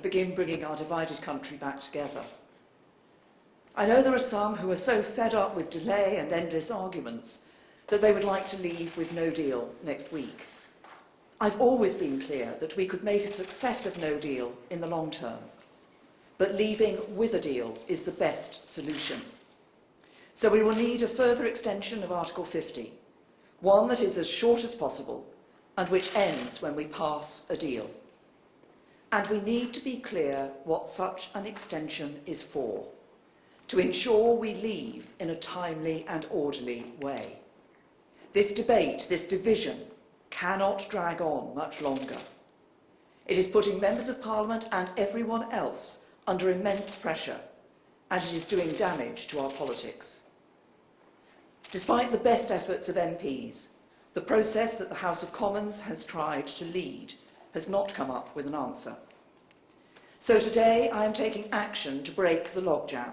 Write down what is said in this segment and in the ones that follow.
and begin bringing our divided country back together. I know there are some who are so fed up with delay and endless arguments that they would like to leave with no deal next week. I've always been clear that we could make a success of no deal in the long term, but leaving with a deal is the best solution. So we will need a further extension of Article 50, one that is as short as possible and which ends when we pass a deal. And we need to be clear what such an extension is for, to ensure we leave in a timely and orderly way. This debate, this division, cannot drag on much longer. It is putting members of Parliament and everyone else under immense pressure, and it is doing damage to our politics. Despite the best efforts of MPs, the process that the House of Commons has tried to lead has not come up with an answer. So today I am taking action to break the logjam.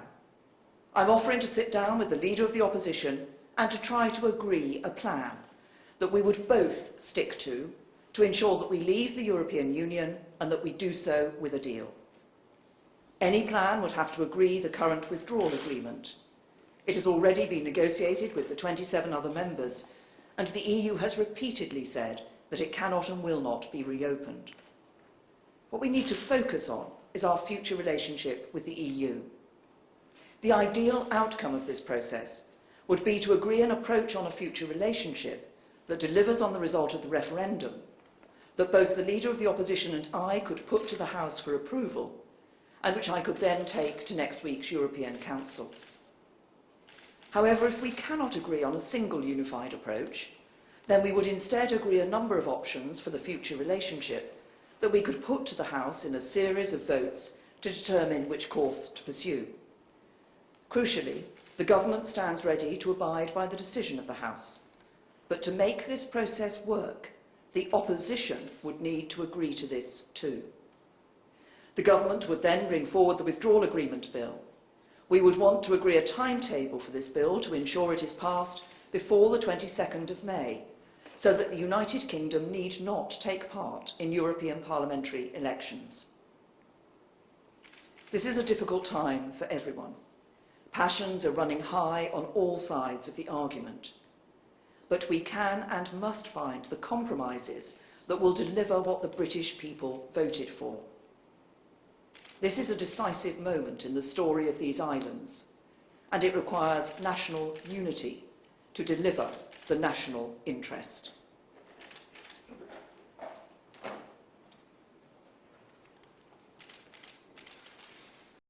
I'm offering to sit down with the Leader of the Opposition and to try to agree a plan that we would both stick to ensure that we leave the European Union and that we do so with a deal. Any plan would have to agree the current withdrawal agreement. It has already been negotiated with the 27 other members, and the EU has repeatedly said that it cannot and will not be reopened. What we need to focus on is our future relationship with the EU. The ideal outcome of this process would be to agree an approach on a future relationship that delivers on the result of the referendum, that both the Leader of the Opposition and I could put to the House for approval, and which I could then take to next week's European Council. However, if we cannot agree on a single unified approach, then we would instead agree a number of options for the future relationship that we could put to the House in a series of votes to determine which course to pursue. Crucially, the government stands ready to abide by the decision of the House. But to make this process work, the opposition would need to agree to this too. The government would then bring forward the withdrawal agreement bill. We would want to agree a timetable for this bill to ensure it is passed before the 22nd of May, so that the United Kingdom need not take part in European parliamentary elections. This is a difficult time for everyone. Passions are running high on all sides of the argument. But we can and must find the compromises that will deliver what the British people voted for. This is a decisive moment in the story of these islands, and it requires national unity to deliver the national interest.